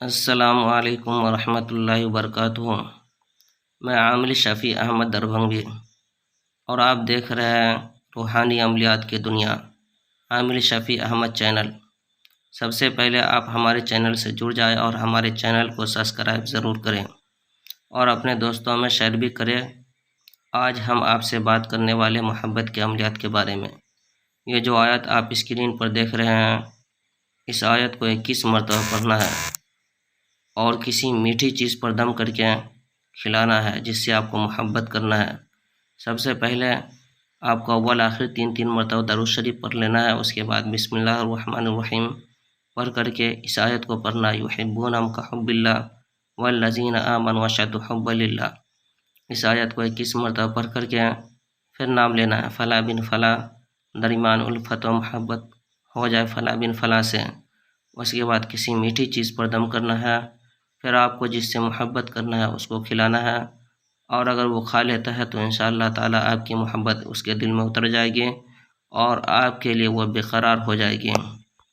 السلام علیکم ورحمۃ اللہ وبرکاتہ۔ میں عامل شفیع احمد دربھنگی اور آپ دیکھ رہے ہیں روحانی عملیات کی دنیا عامل شفیع احمد چینل۔ سب سے پہلے آپ ہمارے چینل سے جڑ جائیں اور ہمارے چینل کو سبسکرائب ضرور کریں اور اپنے دوستوں میں شیئر بھی کریں۔ آج ہم آپ سے بات کرنے والے محبت کے عملیات کے بارے میں۔ یہ جو آیت آپ اسکرین پر دیکھ رہے ہیں، اس آیت کو 21 مرتبہ پڑھنا ہے اور کسی میٹھی چیز پر دم کر کے کھلانا ہے جس سے آپ کو محبت کرنا ہے۔ سب سے پہلے آپ کو اول آخر 3 مرتبہ درود شریف پڑھ لینا ہے، اس کے بعد بسم اللہ الرحمن الرحیم پڑھ کر کے اس آیت کو پڑھنا ہے، یحبونہم کحب اللہ والذین آمنوا اشد حبا للہ۔ اس آیت کو 21 مرتبہ پڑھ کر کے پھر نام لینا ہے، فلاں بن فلاں، درمیان الفت و محبت ہو جائے فلاں بن فلاں سے۔ اس کے بعد کسی میٹھی چیز پر دم کرنا ہے، پھر آپ کو جس سے محبت کرنا ہے اس کو کھلانا ہے، اور اگر وہ کھا لیتا ہے تو انشاءاللہ تعالیٰ آپ کی محبت اس کے دل میں اتر جائے گی اور آپ کے لیے وہ بے قرار ہو جائے گی۔